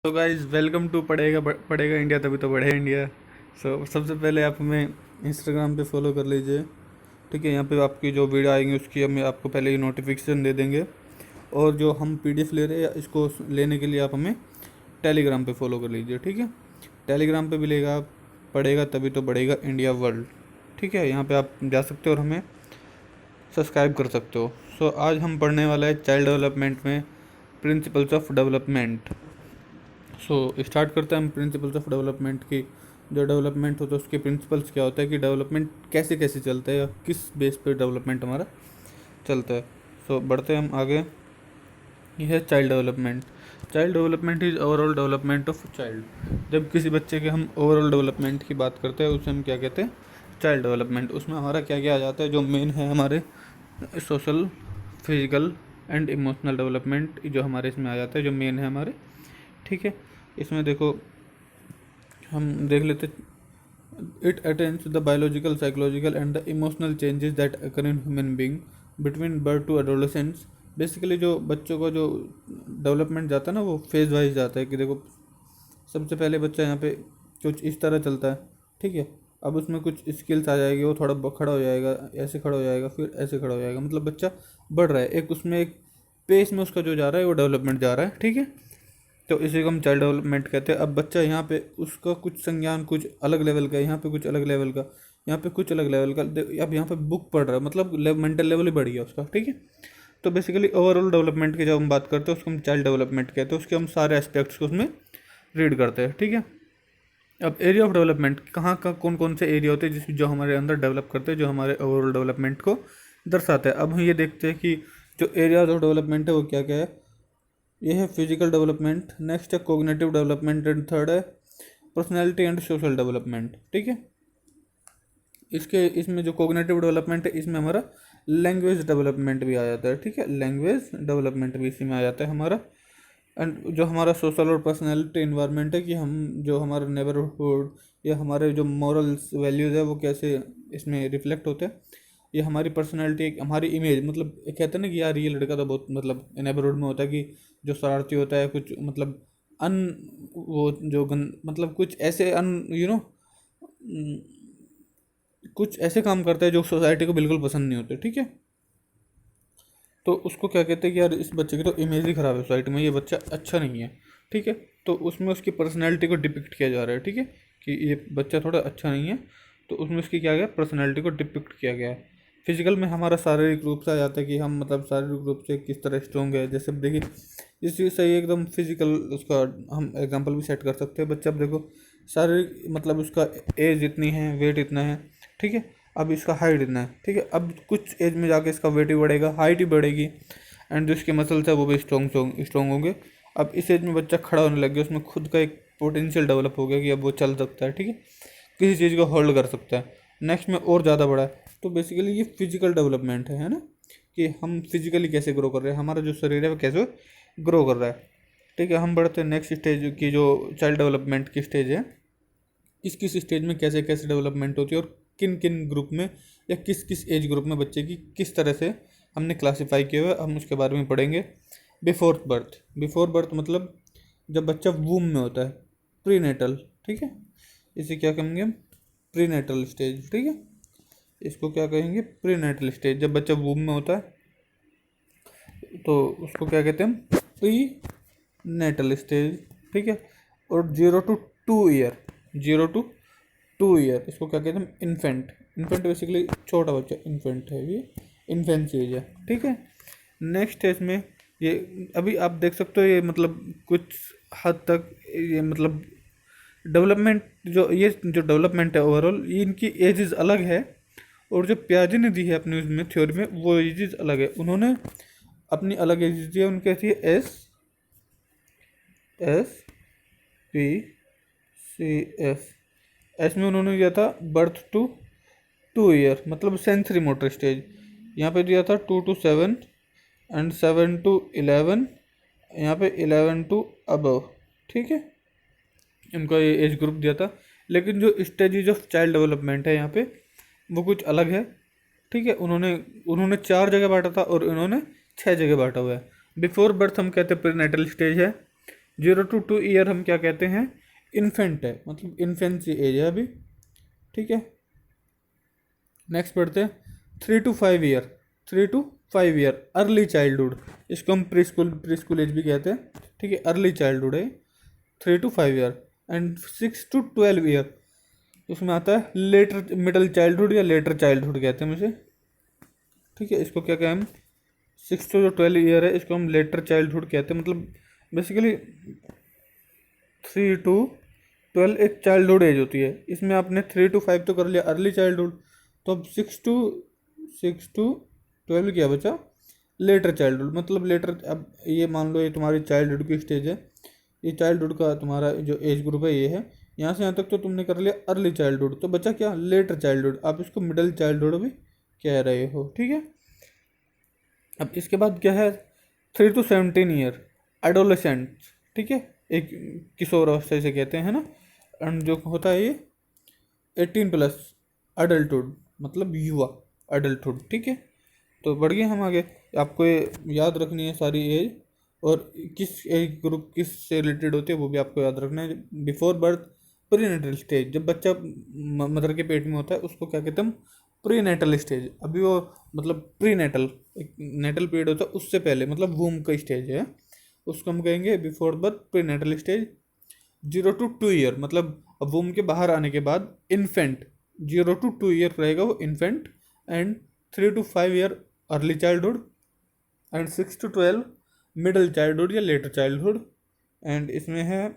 तो guys welcome to पढ़ेगा India तभी तो बढ़े इंडिया। सबसे पहले आप हमें इंस्टाग्राम पे फॉलो कर लीजिए। ठीक है, यहाँ पे आपकी जो वीडियो आएंगी उसकी हम आपको पहले ही नोटिफिकेशन दे देंगे। और जो हम पीडीएफ ले रहे हैं इसको लेने के लिए आप हमें टेलीग्राम पे फॉलो कर लीजिए। ठीक है, टेलीग्राम पे मिलेगा आप पढ़ेगा तभी तो बढ़ेगा इंडिया वर्ल्ड। ठीक है, यहाँ पे आप जा सकते हो और हमें सब्सक्राइब कर सकते हो। आज हम पढ़ने वाला है चाइल्ड डेवलपमेंट में प्रिंसिपल्स ऑफ डेवलपमेंट। स्टार्ट करते हैं हम प्रिंसिपल्स ऑफ डेवलपमेंट की। जो डेवलपमेंट होता है उसके प्रिंसिपल्स क्या होता है कि डेवलपमेंट कैसे कैसे चलता है या किस बेस पे डेवलपमेंट हमारा चलता है। बढ़ते हैं हम आगे। यह है child development. Child development is overall development of child. जब किसी बच्चे के हम ओवरऑल डेवलपमेंट की बात करते हैं उसे हम क्या कहते हैं, चाइल्ड डेवलपमेंट। उसमें हमारा क्या क्या आ जाता है, जो मेन है हमारे social, physical and emotional development जो हमारे इसमें आ जाता है, जो मेन है हमारे। ठीक है, इसमें देखो हम देख लेते। It attends the biological, psychological and the emotional changes that occur in human being between birth to adolescence. Basically जो बच्चों का जो डेवलपमेंट जाता है ना वो फेज वाइज जाता है कि देखो सबसे पहले बच्चा यहाँ पे कुछ इस तरह चलता है। ठीक है, अब उसमें कुछ स्किल्स आ जाएगी, वो थोड़ा खड़ा हो जाएगा, ऐसे खड़ा हो जाएगा, फिर ऐसे खड़ा हो जाएगा, मतलब बच्चा बढ़ रहा है एक उसमें एक पेस में उसका जो जा रहा है वो डेवलपमेंट जा रहा है। ठीक है, तो इसी को हम चाइल्ड डेवलपमेंट कहते हैं। अब बच्चा यहाँ पे उसका कुछ संज्ञान कुछ अलग लेवल का, यहाँ पे कुछ अलग लेवल का, यहाँ पे कुछ अलग लेवल का। अब यहाँ पे बुक पढ़ रहा है, मतलब मेंटल लेवल ही बढ़ गया उसका। ठीक है, तो बेसिकली ओवरऑल डेवलपमेंट की जब हम बात करते हैं उसको हम चाइल्ड डेवलपमेंट कहते हैं। उसके हम सारे एस्पेक्ट्स को उसमें रीड करते हैं। ठीक है, अब एरिया ऑफ डेवलपमेंट कहाँ का कौन कौन से एरिया होते हैं जिस जो हमारे अंदर डेवलप करते हैं, जो हमारे ओवरऑल डेवलपमेंट को दर्शाते हैं। अब हम ये देखते हैं कि जो एरियाज ऑफ डेवलपमेंट है वो क्या क्या है। ये है फिजिकल डेवलपमेंट, नेक्स्ट है कोग्निटिव डेवलपमेंट एंड थर्ड है पर्सनैलिटी एंड सोशल डेवलपमेंट। ठीक है, इसके इसमें जो कोग्निटिव डेवलपमेंट है इसमें हमारा लैंग्वेज डेवलपमेंट भी आ जाता है। ठीक है, लैंग्वेज डेवलपमेंट भी इसी में आ जाता है हमारा। एंड जो हमारा सोशल और पर्सनैलिटी इन्वायरमेंट है कि हम जो हमारा नेबरहुड या हमारे जो मॉरल्स वैल्यूज़ है वो कैसे इसमें रिफ्लेक्ट होते हैं। ये हमारी पर्सनैलिटी, हमारी इमेज, मतलब कहते हैं ना कि यार ये लड़का तो बहुत मतलब नेबरहुड में होता है कि जो शरारती होता है, कुछ मतलब अन वो जो मतलब कुछ ऐसे अन कुछ ऐसे काम करता है जो सोसाइटी को बिल्कुल पसंद नहीं होते। ठीक है, तो उसको क्या कहते हैं कि यार इस बच्चे की तो इमेज ही ख़राब है सोसाइटी में, ये बच्चा अच्छा नहीं है। ठीक है, तो उसमें उसकी पर्सनैलिटी को डिपिक्ट किया जा रहा है। ठीक है, कि ये बच्चा थोड़ा अच्छा नहीं है, तो उसमें उसकी क्या गया, पर्सनैलिटी को डिपिक्ट किया गया है। फिजिकल में हमारा शारीरिक रूप से आ जाता है कि हम मतलब शारीरिक रूप से किस तरह स्ट्रॉन्ग है। जैसे अब देखिए इस चीज़ से ही एकदम फिजिकल उसका हम एग्जांपल भी सेट कर सकते हैं। बच्चा अब देखो शारीरिक मतलब उसका एज इतनी है, वेट इतना है। ठीक है, अब इसका हाइट इतना है। ठीक है, अब कुछ एज में जाके इसका वेट भी बढ़ेगा, हाइट भी बढ़ेगी, एंड जो इसके मसल्स है वो भी स्ट्रॉन्ग होंगे। अब इस एज में बच्चा खड़ा होने लग गया, उसमें खुद का एक पोटेंशियल डेवलप हो गया कि अब वो चल सकता है। ठीक है, किसी चीज़ को होल्ड कर सकता है, नेक्स्ट में और ज़्यादा बड़ा है। तो बेसिकली ये फिजिकल डेवलपमेंट है ना, कि हम फिजिकली कैसे ग्रो कर रहे हैं, हमारा जो शरीर है वो कैसे ग्रो कर रहा है। ठीक है, हम बढ़ते हैं नेक्स्ट स्टेज की, जो चाइल्ड डेवलपमेंट की स्टेज है। किस किस स्टेज में कैसे कैसे डेवलपमेंट होती है और किन किन ग्रुप में या किस किस एज ग्रुप में बच्चे की किस तरह से हमने क्लासीफाई किया हुआ है, हम उसके बारे में पढ़ेंगे। बिफोर बर्थ, बिफोर बर्थ मतलब जब बच्चा वूम में होता है, प्रीनेटल। ठीक है, इसे क्या कहेंगे हम, प्रीनेटल स्टेज। ठीक है, इसको क्या कहेंगे, प्रीनेटल स्टेज। जब बच्चा वूम में होता है तो उसको क्या कहते हैं हम, प्री नेटल स्टेज। ठीक है, और 0 to 2 ईयर, 0 to 2 ईयर इसको क्या कहते हैं हम, इन्फेंट। इन्फेंट बेसिकली छोटा बच्चा, इन्फेंट है ये, इन्फेंसी एज है। ठीक है, नेक्स्ट है इसमें ये अभी आप देख सकते हो ये मतलब कुछ हद तक ये मतलब डेवलपमेंट जो डेवलपमेंट है ओवरऑल, ये इनकी एजेस अलग है। और जो प्याजे ने दी है अपनी उसमें थ्योरी में वो एजेस अलग है, उन्होंने अपनी अलग एजेस दी है। उनकी थी SPCF। एस में उन्होंने दिया था बर्थ टू 2 ईयर, मतलब सेंसरी मोटर स्टेज। यहाँ पे दिया था 2 to 7 एंड 7 to 11, यहाँ पे 11 to above। ठीक है, इनका ये एज ग्रुप दिया था। लेकिन जो स्टेजेज ऑफ चाइल्ड डेवलपमेंट है यहाँ पे वो कुछ अलग है। ठीक है, उन्होंने उन्होंने 4 जगह बांटा था और इन्होंने 6 जगह बांटा हुआ है। बिफोर बर्थ हम कहते हैं प्रीनेटल स्टेज है, 0 to 2 ईयर हम क्या कहते हैं, इन्फेंट है, मतलब इन्फेंसी एज है अभी, ठीक है। नेक्स्ट पढ़ते हैं 3 to 5 year, 3 to 5 year early childhood, इसको हम प्री स्कूल एज भी कहते हैं, ठीक है, अर्ली चाइल्डहुड है 3 to 5 year. And 6 to 12 year उसमें आता है लेटर मिडल चाइल्डहुड या लेटर चाइल्डहुड कहते हैं मुझे, ठीक है। इसको क्या कहें हम, 6 to 12 ईयर है, इसको हम लेटर चाइल्डहुड कहते हैं। मतलब बेसिकली 3 to 12 एक चाइल्डहुड एज होती है, इसमें आपने 3 to 5 तो कर लिया अर्ली चाइल्डहुड, तो अब 6 to 12 क्या बचा, लेटर चाइल्डहुड। मतलब लेटर, अब ये मान लो ये तुम्हारी चाइल्डहुड की स्टेज है, ये चाइल्डहुड का तुम्हारा जो एज ग्रुप है ये है, यहाँ से यहाँ तक तो तुमने कर लिया अर्ली चाइल्डहुड, तो बचा क्या, लेटर चाइल्डहुड। आप इसको मिडिल चाइल्डहुड भी कह रहे हो, ठीक है। अब इसके बाद क्या है, 3 to 17 ईयर एडोलेसेंट, ठीक है, एक किशोर अवस्था इसे कहते हैं ना। एंड जो होता है ये 18+ अडल्टहुड, मतलब युवा, अडल्टहुड, ठीक है। तो बढ़ गए हम आगे, आपको ये याद रखनी है सारी एज, और किस एज ग्रुप किस से रिलेटेड होती है वो भी आपको याद रखना है। बिफोर बर्थ प्रीनेटल स्टेज, जब बच्चा मदर के पेट में होता है उसको क्या कहते हैं हम, प्रीनेटल स्टेज। अभी वो मतलब प्रीनेटल, एक नेटल पीरियड होता है उससे पहले, मतलब वूम का स्टेज है, उसको हम कहेंगे before birth prenatal stage. 0 to 2 year मतलब वूम के बाहर आने के बाद इन्फेंट, 0 to 2 ईयर रहेगा वो infant. And 3 to 5 year early childhood, and 6 to 12 middle childhood या लेटर चाइल्डहुड। एंड इसमें है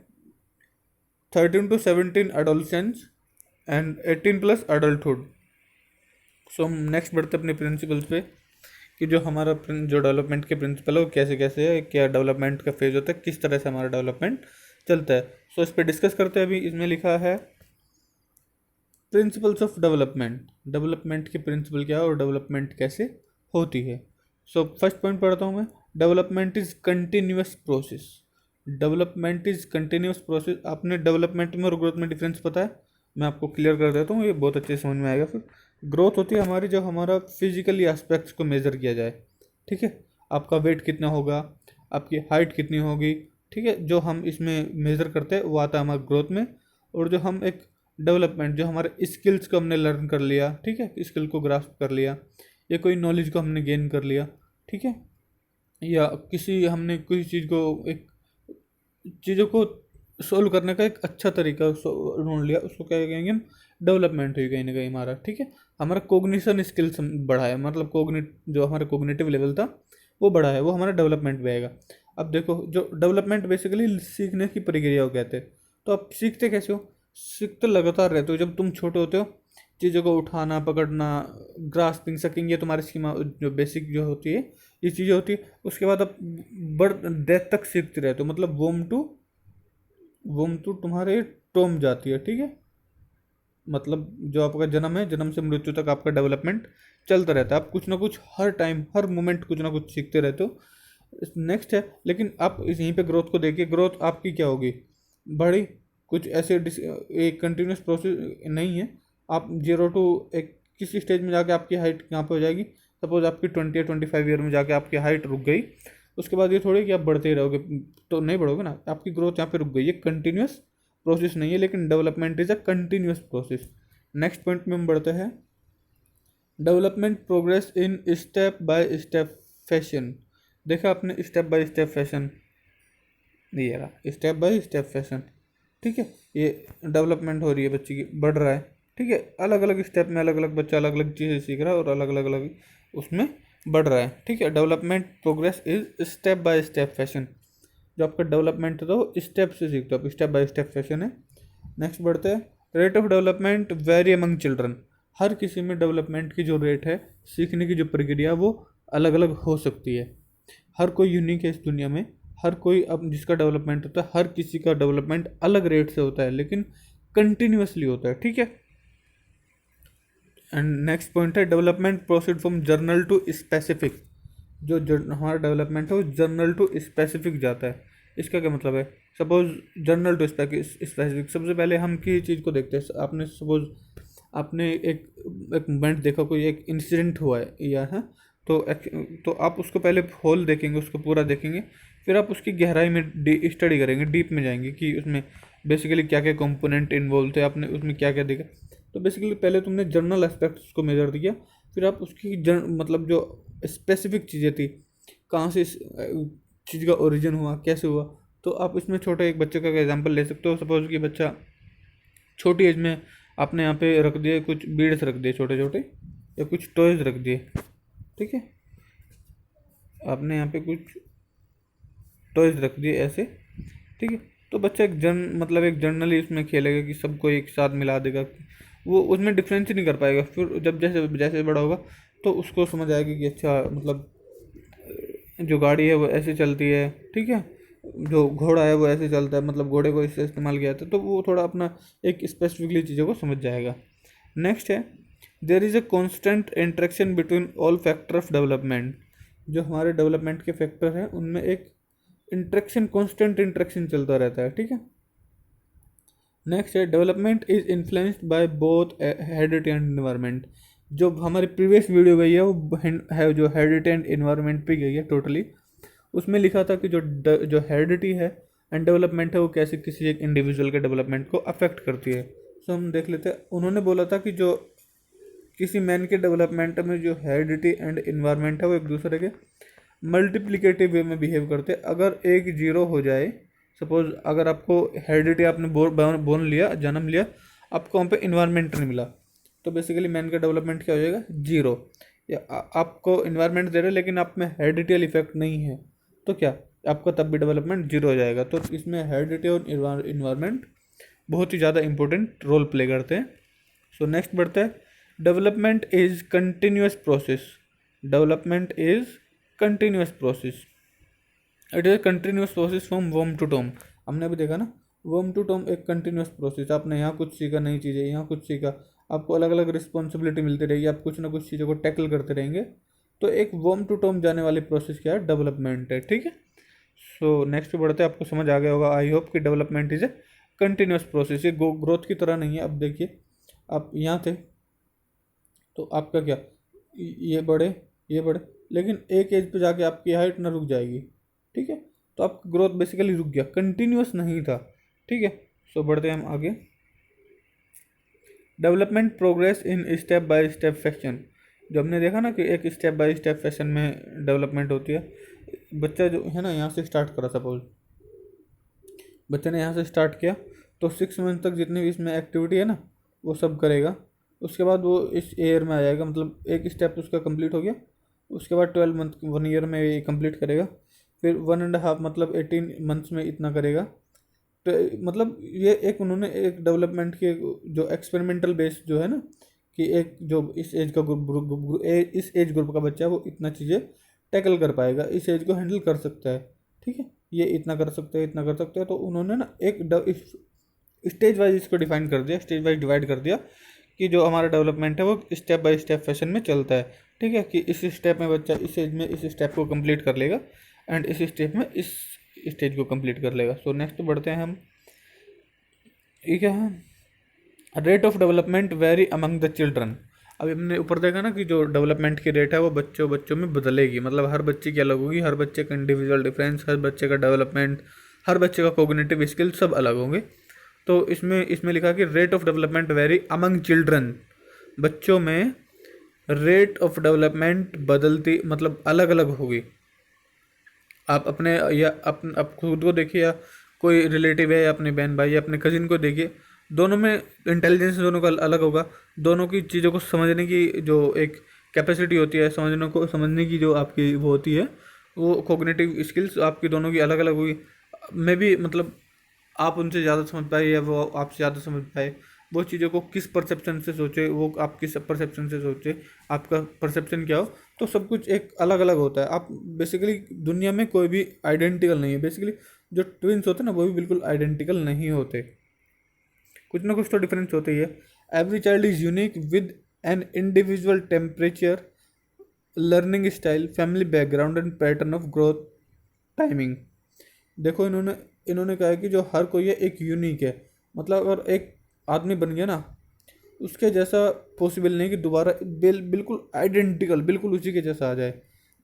13 to 17 एडोलसेंस, एंड 18+ अडल्टहुड। सो हम नेक्स्ट बढ़ते अपने प्रिंसिपल्स पे, कि जो हमारा जो डेवलपमेंट के प्रिंसिपल है वो कैसे कैसे है, क्या डेवलपमेंट का फेज होता है, किस तरह से हमारा डेवलपमेंट चलता है। सो इस पर डिस्कस करते हैं। अभी इसमें लिखा है प्रिंसिपल्स ऑफ डेवलपमेंट, डेवलपमेंट के प्रिंसिपल क्या है और डेवलपमेंट कैसे होती है। सो फर्स्ट पॉइंट पढ़ता हूँ मैं, development is continuous process. Development is continuous process. आपने डेवलपमेंट में और ग्रोथ में डिफरेंस पता है, मैं आपको क्लियर कर देता हूँ, ये बहुत अच्छे से समझ में आएगा फिर। ग्रोथ होती है हमारी जब हमारा फिजिकली एस्पेक्ट्स को मेज़र किया जाए, ठीक है, आपका वेट कितना होगा, आपकी हाइट कितनी होगी, ठीक है, जो हम इसमें मेज़र करते हैं वो आता है हमारे ग्रोथ में। और जो हम एक डेवलपमेंट, जो हमारे स्किल्स को हमने लर्न कर लिया, ठीक है, स्किल को ग्रास्प कर लिया, या कोई नॉलेज को हमने गेन कर लिया, ठीक है, या किसी हमने किसी चीज़ को, एक चीज़ों को सोल्व करने का एक अच्छा तरीका ढूंढ लिया, उसको क्या कहेंगे हम, डेवलपमेंट हुई कहीं ना कहीं हमारा, ठीक है। हमारा कोग्निशन स्किल्स बढ़ा है, मतलब जो हमारा कोग्निटिव लेवल था वो बढ़ा है, वो हमारा डेवलपमेंट में आएगा। अब देखो, जो डेवलपमेंट बेसिकली सीखने की प्रक्रिया को कहते हैं। तो आप सीखते कैसे हो, सीखते लगातार रहते हो। जब तुम छोटे होते हो, चीज़ों को उठाना, पकड़ना, ग्रास्पिंग, सकिंग, ये तुम्हारी स्कीमा जो बेसिक जो होती है ये चीज़ें होती है। उसके बाद आप बड़ डेथ तक सीखते रहते हो, मतलब वोम टू तुम्हारे टोम जाती है, ठीक है। मतलब जो आपका जन्म है, जन्म से मृत्यु तक आपका डेवलपमेंट चलता रहता है। आप कुछ ना कुछ हर टाइम, हर मोमेंट कुछ ना कुछ सीखते रहते हो। नेक्स्ट है, लेकिन आप यहीं पे ग्रोथ को देखिए, ग्रोथ आपकी क्या होगी, बड़ी कुछ ऐसे एक कंटिन्यूस प्रोसेस नहीं है। आप 0 to एक किसी स्टेज में जाके आपकी हाइट कहाँ पे हो जाएगी, सपोज आपकी 20 या 25 ईयर में जाके आपकी हाइट रुक गई, उसके बाद ये थोड़ी कि आप बढ़ते ही रहोगे, तो नहीं बढ़ोगे ना, आपकी ग्रोथ यहाँ पे रुक गई। ये कंटिन्यूस प्रोसेस नहीं है, लेकिन development is a continuous process. Next point में हम बढ़ते हैं, development progress in step by step fashion. देखा आपने, स्टेप बाय स्टेप फैशन, ये रहा स्टेप बाय स्टेप फैशन, ठीक है। ये डेवलपमेंट हो रही है बच्चे की, बढ़ रहा है, ठीक है, अलग अलग स्टेप में अलग अलग बच्चा अलग अलग चीज़ें सीख रहा है और अलग अलग अलग उसमें बढ़ रहा है, ठीक है। Development progress is step by step fashion. जो आपका डेवलपमेंट है तो स्टेप से सीखते हो, स्टेप बाय स्टेप फैशन है। नेक्स्ट बढ़ते हैं, rate of development very among children. हर किसी में डेवलपमेंट की जो रेट है, सीखने की जो प्रक्रिया, वो अलग अलग हो सकती है। हर कोई यूनिक है इस दुनिया में, हर कोई अब जिसका डेवलपमेंट होता है, हर किसी का डेवलपमेंट अलग रेट से होता है, लेकिन कंटिन्यूसली होता है, ठीक है। एंड नेक्स्ट पॉइंट है, development proceed from general to specific. जो हमारा डेवलपमेंट है वो जर्नल टू स्पेसिफिक जाता है। इसका क्या मतलब है, सपोज जर्नल टू स्पेसिफिक, सबसे पहले हम किसी चीज़ को देखते हैं। आपने सपोज आपने एक मोमेंट देखा, कोई एक इंसिडेंट हुआ है या है, तो आप उसको पहले होल देखेंगे, उसको पूरा देखेंगे, फिर आप उसकी गहराई में स्टडी करेंगे, डीप में जाएंगे कि उसमें बेसिकली क्या क्या कंपोनेंट इन्वॉल्व थे, आपने उसमें क्या क्या देखा। तो बेसिकली पहले तुमने जर्नल एस्पेक्ट्स को मेजर किया, फिर आप उसकी मतलब जो स्पेसिफिक चीज़ें थी, कहाँ से इस चीज़ का ओरिजिन हुआ, कैसे हुआ। तो आप इसमें छोटे एक बच्चे का एग्जांपल ले सकते हो। सपोज कि बच्चा छोटी एज में आपने यहाँ पे रख दिए कुछ बीड्स रख दिए छोटे छोटे, या कुछ टॉयज रख दिए, ठीक है, आपने यहाँ पे कुछ टॉयज रख दिए ऐसे, ठीक है। तो बच्चा मतलब एक जर्नली उसमें खेलेगा कि सबको एक साथ मिला देगा, वो उसमें डिफरेंस ही नहीं कर पाएगा। फिर जब जैसे जैसे बड़ा होगा तो उसको समझ आएगा कि अच्छा मतलब जो गाड़ी है वो ऐसे चलती है, ठीक है, जो घोड़ा है वो ऐसे चलता है, मतलब घोड़े को इससे इस्तेमाल किया जाता है। तो वो थोड़ा अपना एक स्पेसिफिकली चीज़ों को समझ जाएगा। नेक्स्ट है, there is a constant interaction between all factor of development. जो हमारे डेवलपमेंट के फैक्टर हैं उनमें एक इंटरेक्शन, कॉन्स्टेंट इंटरेक्शन चलता रहता है, ठीक है। नेक्स्ट है, development is influenced by both heredity and environment. जो हमारी प्रीवियस वीडियो गई है वो है जो हेरिडिटी एंड एनवायरनमेंट पे गई है टोटली। उसमें लिखा था कि जो हेरिडिटी है एंड डेवलपमेंट है वो कैसे किसी एक इंडिविजुअल के डेवलपमेंट को अफेक्ट करती है। सो हम देख लेते हैं। उन्होंने बोला था कि जो किसी मैन के डेवलपमेंट में जो हेरिडिटी एंड इन्वायरमेंट है वो एक दूसरे के मल्टीप्लिकेटिव वे में बिहेव करते हैं। अगर एक जीरो हो जाए, सपोज अगर आपको हेरिडिटी आपने बोर्न लिया, जन्म लिया, आपको वहाँ पे इन्वायरमेंट नहीं मिला, तो बेसिकली मैन का डेवलपमेंट क्या हो जाएगा, जीरो। या आपको इन्वायरमेंट दे रहे हैं लेकिन आप में हेरिडिटियल इफेक्ट नहीं है, तो क्या आपका तब भी डेवलपमेंट जीरो हो जाएगा। तो इसमें हेरिडिटी और इन्वायरमेंट बहुत ही ज़्यादा इंपॉर्टेंट रोल प्ले करते हैं। सो नेक्स्ट बढ़ता है, development is continuous process. Development is continuous process, it is continuous process from वर्म टू टॉम। हमने अभी देखा ना, वर्म टू टॉम एक कंटिन्यूस प्रोसेस। आपने यहाँ कुछ सीखा नई चीज़ें, यहाँ कुछ सीखा, आपको अलग अलग रिस्पॉन्सिबिलिटी मिलती रहेगी, आप कुछ ना कुछ चीज़ों को टैकल करते रहेंगे। तो एक वर्म टू टॉम जाने वाली प्रोसेस क्या है, डेवलपमेंट है, ठीक है। सो नेक्स्ट पे बढ़ते हैं। आपको समझ आ गया होगा आई होप कि development is a continuous process, ये ग्रोथ की तरह नहीं है। अब देखिए, आप यहाँ थे तो आपका क्या, ये बढ़े, ये बढ़े, लेकिन एक एज पे जाके आपकी हाइट ना रुक जाएगी, ठीक है। तो आपका ग्रोथ बेसिकली रुक गया, कंटिन्यूस नहीं था, ठीक है। सो बढ़ते हैं हम आगे। Development progress in step by step fashion. जो हमने देखा ना कि एक स्टेप बाय स्टेप फैशन में डेवलपमेंट होती है। बच्चा जो है ना यहाँ से स्टार्ट करा, सपोज बच्चे ने यहाँ से स्टार्ट किया, तो 6 मंथ तक जितनी भी इसमें एक्टिविटी है ना वो सब करेगा। उसके बाद वो इस ईयर में आ जाएगा, मतलब एक स्टेप उसका कंप्लीट हो गया। उसके बाद 12 मंथ, 1 ईयर में ये कंप्लीट करेगा। फिर 1.5 मतलब 18 मंथ्स में इतना करेगा। तो मतलब ये एक उन्होंने एक डेवलपमेंट के जो एक्सपेरिमेंटल बेस जो है ना, कि एक जो इस एज का इस एज ग्रुप का बच्चा है वो इतना चीज़ें टैकल कर पाएगा, इस एज को हैंडल कर सकता है, ठीक है, ये इतना कर सकते हैं, इतना कर सकते हैं। तो उन्होंने ना एक स्टेज वाइज इसको डिफाइन कर दिया, स्टेज वाइज डिवाइड कर दिया कि जो हमारा डेवलपमेंट है वो स्टेप बाय स्टेप फैशन में चलता है, ठीक है। कि इस स्टेप में बच्चा इस एज में इस स्टेप को कंप्लीट कर लेगा एंड इस स्टेप में इस स्टेज को कंप्लीट कर लेगा। सो नेक्स्ट बढ़ते हैं हम। ये क्या है, rate of development very among the children. अभी हमने ऊपर देखा ना कि जो डेवलपमेंट की रेट है वो बच्चों बच्चों में बदलेगी, मतलब हर बच्चे की अलग होगी, हर बच्चे का इंडिविजुअल डिफरेंस, हर बच्चे का डेवलपमेंट, हर बच्चे का कोग्निटिव स्किल सब अलग होंगे। तो इसमें इसमें लिखा कि rate of development very among children. बच्चों में रेट ऑफ डेवलपमेंट बदलती मतलब अलग अलग होगी। आप अपने या आप खुद को देखिए, या कोई रिलेटिव है या अपने बहन भाई या अपने कजिन को देखिए, दोनों में इंटेलिजेंस दोनों का अलग होगा। दोनों की चीज़ों को समझने की जो एक कैपेसिटी होती है, समझने की जो आपकी वो होती है, वो कोग्निटिव स्किल्स आपकी दोनों की अलग अलग होगी। मे भी मतलब आप उनसे ज़्यादा समझ पाए या वो आपसे ज़्यादा समझ पाए, वो चीज़ों को किस परसेप्शन से सोचे, वो आप किस परसेप्शन से सोचे, आपका परसेप्शन क्या हो, तो सब कुछ एक अलग अलग होता है। आप बेसिकली दुनिया में कोई भी आइडेंटिकल नहीं है। बेसिकली जो ट्विन्स होते हैं ना वो भी बिल्कुल आइडेंटिकल नहीं होते, कुछ ना कुछ तो डिफरेंस होते ही है। Every child is unique with an individual temperature, learning style, family background and pattern of growth timing. देखो इन्होंने इन्होंने कहा है कि जो हर कोई है एक यूनिक है, मतलब अगर एक आदमी बन गया ना, उसके जैसा पॉसिबल नहीं कि दोबारा बिल्कुल आइडेंटिकल बिल्कुल उसी के जैसा आ जाए,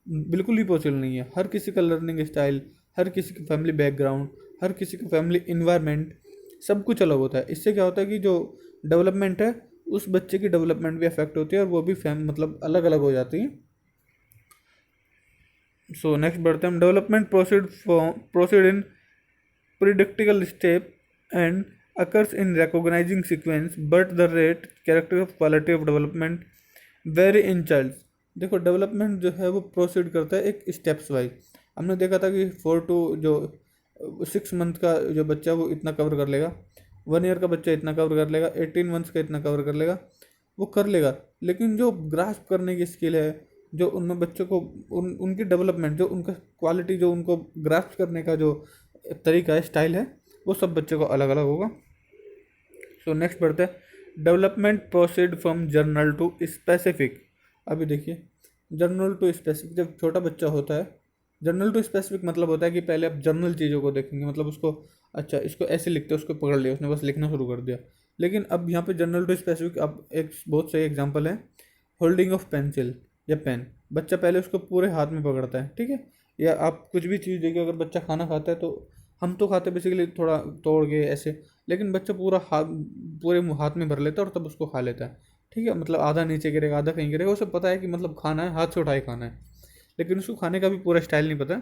बिल्कुल ही पॉसिबल नहीं है। हर किसी का लर्निंग स्टाइल, हर किसी का फैमिली बैकग्राउंड, हर किसी का फैमिली इन्वायरमेंट, सब कुछ अलग होता है। इससे क्या होता है कि जो डेवलपमेंट है उस बच्चे की डेवलपमेंट भी अफेक्ट होती है और वो भी मतलब अलग अलग हो जाती है। सो नेक्स्ट बढ़ते हैं हम। Development proceed in predictable step and occurs in recognizing sequence, but the rate, character of quality of development vary in child। देखो डेवलपमेंट जो है वो प्रोसीड करता है एक स्टेप्स वाइज। हमने देखा था कि 4 to जो 6 मंथ का जो बच्चा है वो इतना कवर कर लेगा, 1 ईयर का बच्चा इतना कवर कर लेगा, 18 मंथ्स का इतना कवर कर लेगा, वो कर लेगा। लेकिन जो ग्रास्प करने की स्किल है, जो उनमें बच्चों को उनकी डेवलपमेंट, जो उनका क्वालिटी, जो उनको ग्रास्प करने का जो तरीका है, स्टाइल है, वो सब बच्चे को अलग अलग होगा। सो नेक्स्ट बढ़ते हैं। Development proceed from general to specific. अभी देखिए जर्नल टू स्पेसिफिक, जब छोटा बच्चा होता है, जर्नल टू स्पेसिफिक मतलब होता है कि पहले आप जर्नल चीज़ों को देखेंगे, मतलब उसको अच्छा इसको ऐसे लिखते हैं, उसको पकड़ लिया, उसने बस लिखना शुरू कर दिया। लेकिन अब यहाँ पे जर्नल टू स्पेसिफिक, अब एक बहुत सही एग्जांपल है होल्डिंग ऑफ पेंसिल या पेन। बच्चा पहले उसको पूरे हाथ में पकड़ता है, ठीक है, या आप कुछ भी चीज़ देखिए, अगर बच्चा खाना खाता है तो हम तो खाते बेसिकली थोड़ा तोड़ के ऐसे, लेकिन बच्चा पूरा हाथ पूरे हाथ में भर लेता है और तब उसको खा लेता है, ठीक है। मतलब आधा नीचे गिरेगा, आधा कहीं गिरेगा, उसे पता है कि मतलब खाना है, हाथ से उठाए खाना है, लेकिन उसको खाने का भी पूरा स्टाइल नहीं पता।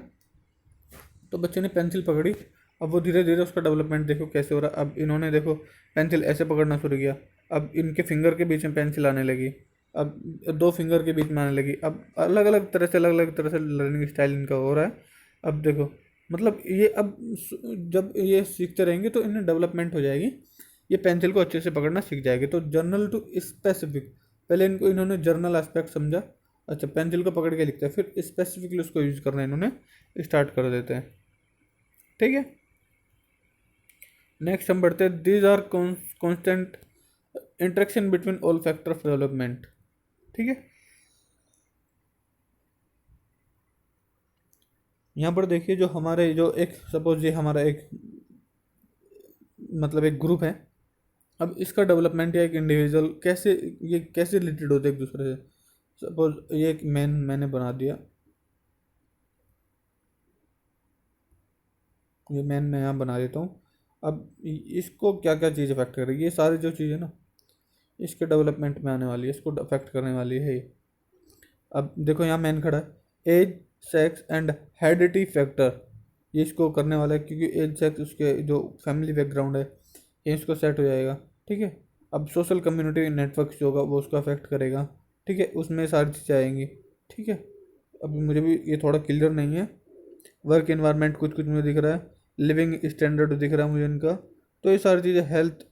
तो बच्चे ने पेंसिल पकड़ी, अब वो धीरे धीरे उसका डेवलपमेंट देखो कैसे हो रहा है। अब इन्होंने देखो पेंसिल ऐसे पकड़ना शुरू किया, अब इनके फिंगर के बीच में पेंसिल आने लगी, अब 2 फिंगर के बीच में आने लगी, अब अलग अलग तरह से लर्निंग स्टाइल इनका हो रहा है। अब देखो मतलब ये अब जब ये सीखते रहेंगे तो इन्हें डेवलपमेंट हो जाएगी, ये पेंसिल को अच्छे से पकड़ना सीख जाएगी। तो जर्नल टू स्पेसिफिक, पहले इनको इन्होंने जर्नल एस्पेक्ट समझा, अच्छा पेंसिल को पकड़ के लिखता है, फिर स्पेसिफिकली उसको यूज़ करना इन्होंने स्टार्ट कर देते हैं, ठीक है। नेक्स्ट हम बढ़ते हैं। These are constant interaction between all factor of development, ठीक है। यहाँ पर देखिए जो हमारे जो एक सपोज ये हमारा एक मतलब एक ग्रुप है, अब इसका डेवलपमेंट या एक इंडिविजुअल कैसे, ये कैसे रिलेटेड होते हैं एक दूसरे से। सपोज ये एक मैंने बना दिया, ये मैं यहाँ बना देता हूँ। अब इसको क्या क्या चीज़ अफेक्ट करेगी, ये सारी जो चीज़ें ना इसके डेवलपमेंट में आने वाली है, इसको अफेक्ट करने वाली है ये। अब देखो यहाँ मैन खड़ा है, age, sex and heredity factor, ये इसको करने वाला है, क्योंकि एज सेक्स उसके जो फैमिली बैकग्राउंड है ये इसको सेट हो जाएगा, ठीक है। अब सोशल कम्युनिटी नेटवर्क जो होगा वो उसको अफेक्ट करेगा, ठीक है, उसमें सारी चीज़ें आएंगी, ठीक है। अभी मुझे भी ये थोड़ा क्लियर नहीं है। वर्क इन्वायरमेंट कुछ कुछ मुझे दिख रहा है, लिविंग स्टैंडर्ड दिख रहा है मुझे इनका। तो ये सारी चीज़ें हेल्थ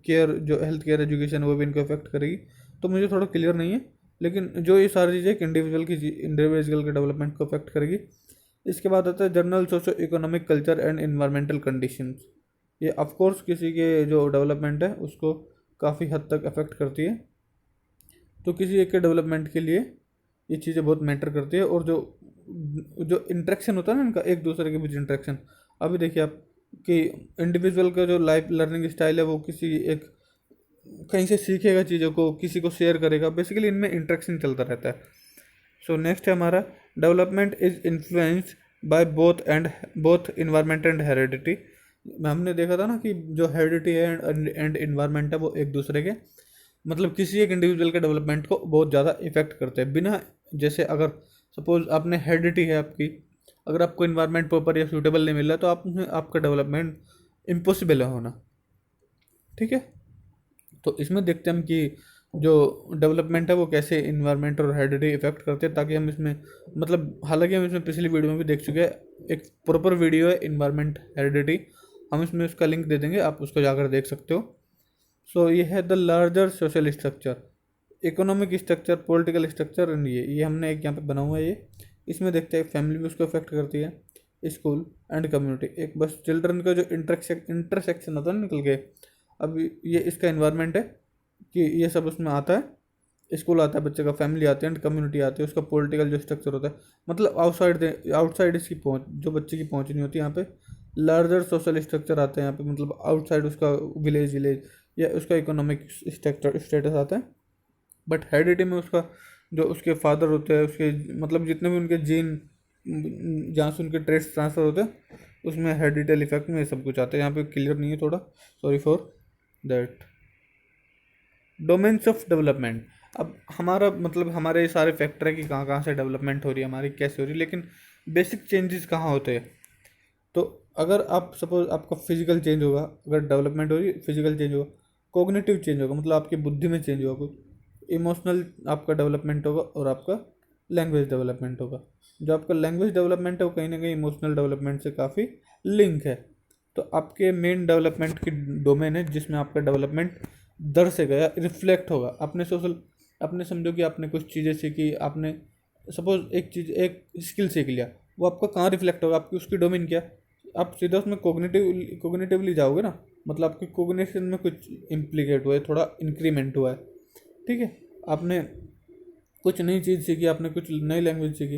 केयर एजुकेशन वो भी इनको अफेक्ट करेगी। तो मुझे थोड़ा क्लियर नहीं है, लेकिन जो ये सारी चीज़ें एक इंडिविजुअल के डेवलपमेंट को अफेक्ट करेगी। इसके बाद आता है general socio economic culture and environmental conditions. ये ऑफकोर्स किसी के जो डेवलपमेंट है उसको काफ़ी हद तक अफेक्ट करती है। तो किसी एक के डेवलपमेंट के लिए ये चीज़ें बहुत मैटर करती है। और जो जो इंटरेक्शन होता है ना इनका एक दूसरे के बीच इंटरेक्शन, अभी देखिए आप कि इंडिविजुअल का जो लाइफ लर्निंग स्टाइल है वो किसी एक कहीं से सीखेगा चीज़ों को, किसी को शेयर करेगा, बेसिकली इनमें इंटरेक्शन चलता रहता है। सो नेक्स्ट है हमारा development is influenced by both environment and heredity. हमने देखा था ना कि जो हेरिडिटी है एंड इन्वायरमेंट है वो एक दूसरे के मतलब किसी एक इंडिविजुअल के डेवलपमेंट को बहुत ज़्यादा इफेक्ट करते हैं। बिना जैसे अगर सपोज आपने हेरिडिटी है आपकी, अगर आपको इन्वायरमेंट प्रॉपर या सूटेबल नहीं मिल रहा तो आपका डेवलपमेंट इम्पॉसिबल है होना, ठीक है। तो इसमें देखते हैं हम कि जो डेवलपमेंट है वो कैसे इन्वायरमेंट और हेरिडिटी इफेक्ट करते हैं, ताकि हम इसमें मतलब हालांकि हम इसमें पिछली वीडियो में भी देख चुके हैं, एक प्रॉपर वीडियो है इन्वायरमेंट हेरिडिटी, हम इसमें उसका लिंक दे देंगे, आप उसको जाकर देख सकते हो। सो ये है the larger social structure, economic structure, political structure and ये हमने एक यहाँ पे बना हुआ है ये। इसमें देखते हैं फैमिली भी उसको अफेक्ट करती है, स्कूल एंड कम्युनिटी, एक बस चिल्ड्रन का जो इंटरसेक्शन होता है ना निकल के। अब ये इसका इन्वायरमेंट है कि ये सब उसमें आता है, स्कूल आता है बच्चे का, फैमिली आती है एंड कम्युनिटी आती है, उसका पॉलिटिकल जो स्ट्रक्चर होता है, मतलब आउटसाइड इसकी पहुँच, जो बच्चे की पहुँच नहीं होती यहाँ पे। लार्जर सोशल स्ट्रक्चर आते हैं यहाँ पे, मतलब आउटसाइड उसका विलेज या उसका इकोनॉमिक स्टेटस आता है। बट हेरिडिटी में उसका जो उसके फादर होते हैं, उसके मतलब जितने भी उनके जीन जहाँ से उनके ट्रेड्स ट्रांसफ़र होते हैं, उसमें हेरिडिटरी इफेक्ट में ये सब कुछ आता है। यहाँ पे क्लियर नहीं है थोड़ा, sorry for that. Domains of development, अब हमारा मतलब हमारे ये सारे फैक्टर है कि कहाँ कहाँ से डेवलपमेंट हो रही है हमारी, कैसे हो रही है, लेकिन बेसिक चेंजेस कहाँ होते हैं। तो अगर आप सपोज आपका फिजिकल चेंज होगा, अगर डेवलपमेंट हो रही है फिजिकल चेंज होगा, कोग्निटिव चेंज होगा मतलब आपकी बुद्धि में चेंज होगा कुछ, इमोशनल आपका डेवलपमेंट होगा, और आपका लैंग्वेज डेवलपमेंट होगा। जो आपका लैंग्वेज डेवलपमेंट है वो कहीं ना कहीं इमोशनल डेवलपमेंट से काफ़ी लिंक है। तो आपके मेन डेवलपमेंट की डोमेन है जिसमें आपका डेवलपमेंट दर से गया रिफ्लेक्ट होगा। आपने समझो कि आपने कुछ चीज़ें सीखी, आपने सपोज एक स्किल सीख लिया, वो आपका कहाँ रिफ्लेक्ट होगा, आपकी उसकी डोमेन क्या, आप सीधा उसमें कोग्निटिवली जाओगे ना, मतलब आपकी कोग्निशन में कुछ इम्प्लीकेट हुआ है, थोड़ा इंक्रीमेंट हुआ है, ठीक है। आपने कुछ नई चीज़ सीखी, आपने कुछ नई लैंग्वेज सीखी,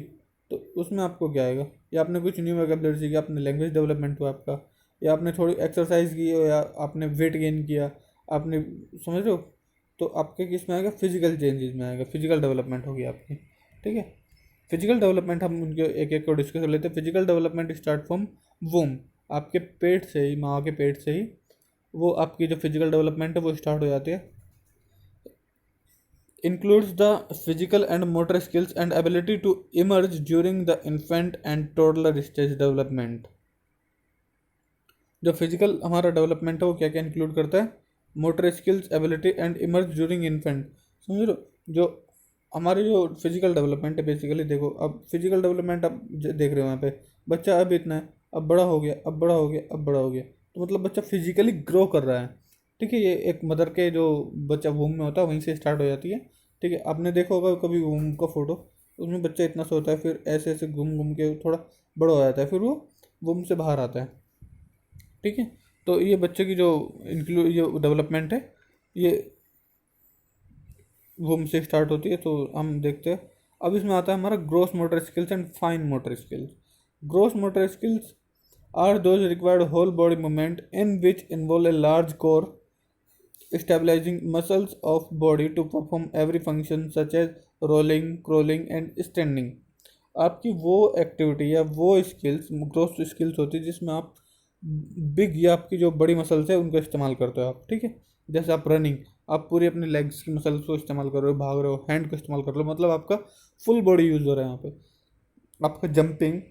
तो उसमें आपको क्या आएगा, या आपने कुछ न्यू वोकैबुलरी सीखी, आपने लैंग्वेज डेवलपमेंट हुआ आपका, या आपने थोड़ी एक्सरसाइज की हो, या आपने वेट गेन किया, आपने, समझ रहे हो, तो आपके किस में आएगा, फिजिकल चेंजेस में आएगा, फिजिकल डेवलपमेंट होगी आपकी, ठीक है। फिजिकल डेवलपमेंट हम उनके एक एक को डिस्कस कर लेते हैं। फिजिकल डेवलपमेंट स्टार्ट फ्रॉम वूम, आपके पेट से ही, माँ के पेट से ही वो आपकी जो फिजिकल डेवलपमेंट है वो स्टार्ट हो जाती है। includes the physical and motor skills and ability to emerge during the infant and toddler stage development। जो फिजिकल हमारा डेवलपमेंट है वो क्या क्या इंक्लूड करता है, motor skills, ability and emerge during infant, समझ लो। जो हमारी जो फिजिकल डेवलपमेंट है बेसिकली, देखो अब फिजिकल डेवलपमेंट आप देख रहे हो यहाँ पे, बच्चा अब इतना है, अब बड़ा हो गया, अब बड़ा हो गया, अब बड़ा हो गया, तो मतलब बच्चा फिजिकली ग्रो कर रहा है, ठीक है। ये एक मदर के जो बच्चा वूम में होता है वहीं से स्टार्ट हो जाती है, ठीक है। आपने देखा होगा कभी वूम का फोटो, उसमें बच्चा इतना सा होता है, फिर ऐसे ऐसे घूम घूम के थोड़ा बड़ा हो जाता है, फिर वो वूम से बाहर आता है, ठीक है। तो ये बच्चे की जो ये डेवलपमेंट है, ये वूम से स्टार्ट होती है। तो हम देखते हैं, अब इसमें आता है हमारा gross motor skills and fine motor skills. Gross motor skills are those required whole body movement in which involve a large core stabilizing muscles of body to perform every function such as rolling, crawling and standing। आपकी वो activity या वो skills, gross skills होती है जिसमें आप big या आपकी जो बड़ी मसल्स है उनका इस्तेमाल करते हो आप, ठीक है। जैसे आप रनिंग, आप पूरी अपनी लेग्स की मसल्स को इस्तेमाल कर रहे हो, भाग रहे हो, हैंड को इस्तेमाल कर रहे हो, मतलब आपका फुल बॉडी यूज़ हो रहा है यहाँ पे। आपका जंपिंग,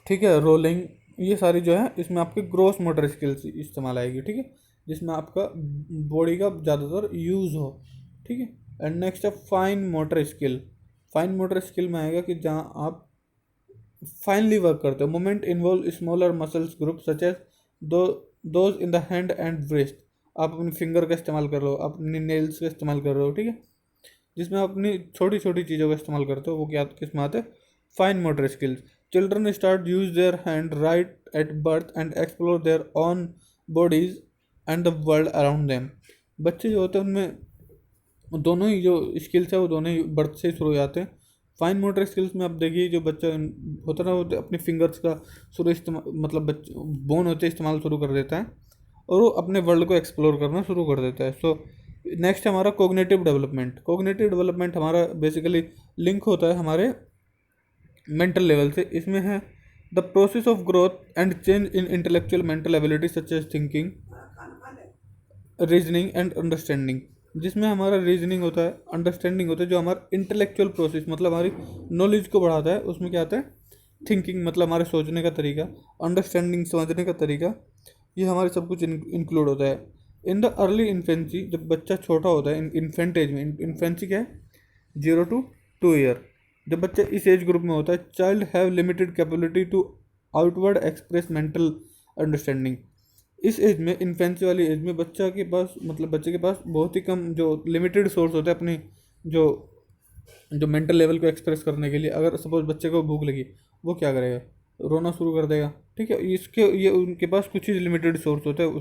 ठीक है, रोलिंग, ये सारी जो है इसमें आपकी ग्रोस मोटर स्किल्स इस्तेमाल आएगी, ठीक है, जिसमें आपका बॉडी का ज़्यादातर यूज़ हो, ठीक है। एंड नेक्स्ट है fine motor skill. Fine motor skill में आएगा कि जहाँ आप फाइनली वर्क करते हो। Moment involve smaller muscles group such as दो those in the hand and breast. आप अपनी फिंगर का इस्तेमाल कर रहे हो, अपनी नेल्स का इस्तेमाल कर रहे हो, ठीक है, जिसमें आप अपनी छोटी छोटी चीज़ों का इस्तेमाल करते हो, वो क्या किस में आते हैं, fine motor skills. Children start use their hand right at birth and explore their own bodies and the world around them. बच्चे जो होते हैं उनमें दोनों ही जो स्किल्स है वो दोनों ही बर्थ से शुरू हो जाते हैं। फाइन मोटर स्किल्स में आप देखिए, जो बच्चा होता है ना, वो अपने फिंगर्स का शुरू इस्तेमाल, मतलब बच्चे बोन होते इस्तेमाल शुरू कर देता है, और वो अपने वर्ल्ड को एक्सप्लोर करना शुरू कर देता है। सो नेक्स्ट हमारा कोग्निटिव डेवलपमेंट। कोग्निटिव डेवलपमेंट हमारा बेसिकली लिंक होता है हमारे मेंटल लेवल से। इसमें है the process of growth and change in intellectual mental ability such as thinking, reasoning and understanding. जिसमें हमारा रीजनिंग होता है, अंडरस्टैंडिंग होता है, जो हमारा इंटेलेक्चुअल प्रोसेस मतलब हमारी नॉलेज को बढ़ाता है, उसमें क्या आता है, थिंकिंग मतलब हमारे सोचने का तरीका, अंडरस्टैंडिंग समझने का तरीका, ये हमारे सब कुछ इंक्लूड होता है। इन द अर्ली इन्फेंसी, जब बच्चा छोटा होता है, इन्फेंट एज में, इन्फेंसी क्या है, 0 to 2 ईयर, जब बच्चा इस एज ग्रुप में होता है, child have limited capability to outward express mental understanding. इस एज में, इन्फेंसी वाली एज में, बच्चे के पास बहुत ही कम जो लिमिटेड सोर्स होता है अपनी जो जो मेंटल लेवल को एक्सप्रेस करने के लिए। अगर सपोज बच्चे को भूख लगी, वो क्या करेगा, रोना शुरू कर देगा, ठीक है। ये उनके पास कुछ ही लिमिटेड सोर्स होता है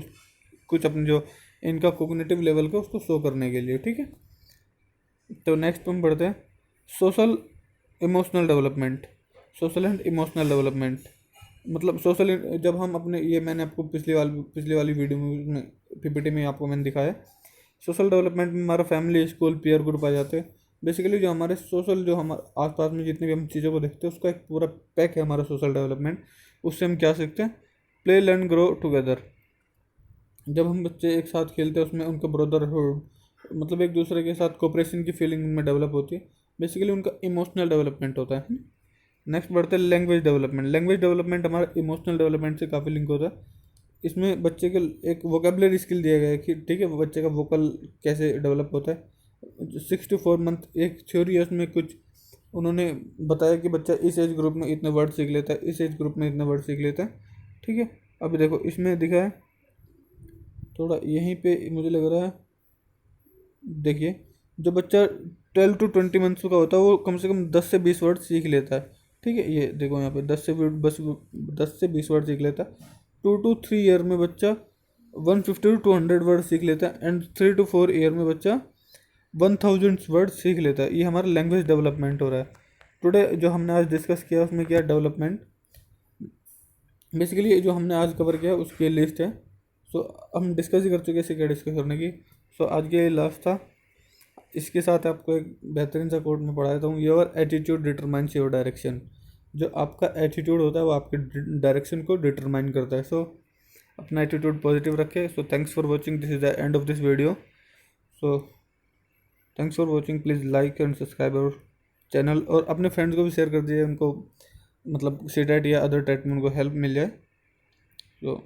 कुछ अपने जो इनका कोग्निटिव लेवल का उसको शो करने के लिए, ठीक है। तो नेक्स्ट हम बढ़ते हैं social emotional development. Social and emotional development मतलब सोशल, जब हम अपने, ये मैंने आपको पिछली वाली वीडियो में, पीपीटी में आपको मैंने दिखाया। सोशल डेवलपमेंट में हमारा फैमिली, स्कूल, पीयर ग्रुप आ जाते हैं। बेसिकली जो हमारे सोशल, जो हमारे आसपास में जितने भी हम चीज़ों को देखते हैं, उसका एक पूरा पैक है हमारा सोशल डेवलपमेंट। उससे हम क्या सीखते हैं? Play learn grow together. जब हम बच्चे एक साथ खेलते हैं, उसमें उनका ब्रदरहुड, मतलब एक दूसरे के साथ कोऑपरेशन की फीलिंग उनमें डेवलप होती है। बेसिकली उनका इमोशनल डेवलपमेंट होता है। नेक्स्ट बढ़ते हैं लैंग्वेज डेवलपमेंट। लैंग्वेज डेवलपमेंट हमारा इमोशनल डेवलपमेंट से काफ़ी लिंक होता है। इसमें बच्चे के एक वोकेबलरी स्किल दिया गया है कि ठीक है, बच्चे का वोकल कैसे डेवलप होता है। 6 to 4 मंथ एक थ्योरी है, उसमें कुछ उन्होंने बताया कि बच्चा इस एज ग्रुप में इतने वर्ड सीख लेता है, इस एज ग्रुप में इतने वर्ड सीख लेता है। ठीक है, अभी देखो इसमें दिखा है थोड़ा यहीं पे मुझे लग रहा है, देखिए जो बच्चा 12 to 20 मंथ्स का होता है वो कम से कम 10 से 20 वर्ड सीख लेता है। ठीक है, ये देखो यहाँ पे 10 से 20 वर्ड सीख लेता है। 2 to 3 ईयर में बच्चा 150 to 200 वर्ड सीख लेता है, एंड 3 to 4 ईयर में बच्चा 1000 वर्ड सीख लेता है। ये हमारा लैंग्वेज डेवलपमेंट हो रहा है। टुडे जो हमने आज डिस्कस किया उसमें क्या डेवलपमेंट, बेसिकली जो हमने आज कवर किया उसकी लिस्ट है। सो हम डिस्कस ही कर चुके हैं, इसे क्या डिस्कस करने की। सो आज के लास्ट था। इसके साथ आपको एक बेहतरीन सा कोट में पढ़ा देता हूँ, your attitude determines your direction. जो आपका एटीट्यूड होता है वो आपके डायरेक्शन को डिटरमाइन करता है। सो अपना एटीट्यूड पॉजिटिव रखें। So thanks for watching, this is the end of this video. So thanks for watching, please like and subscribe our channel, और अपने फ्रेंड्स को भी शेयर कर दीजिए, उनको मतलब सीटेट या अदर टेट में उनको हेल्प मिल जाए। तो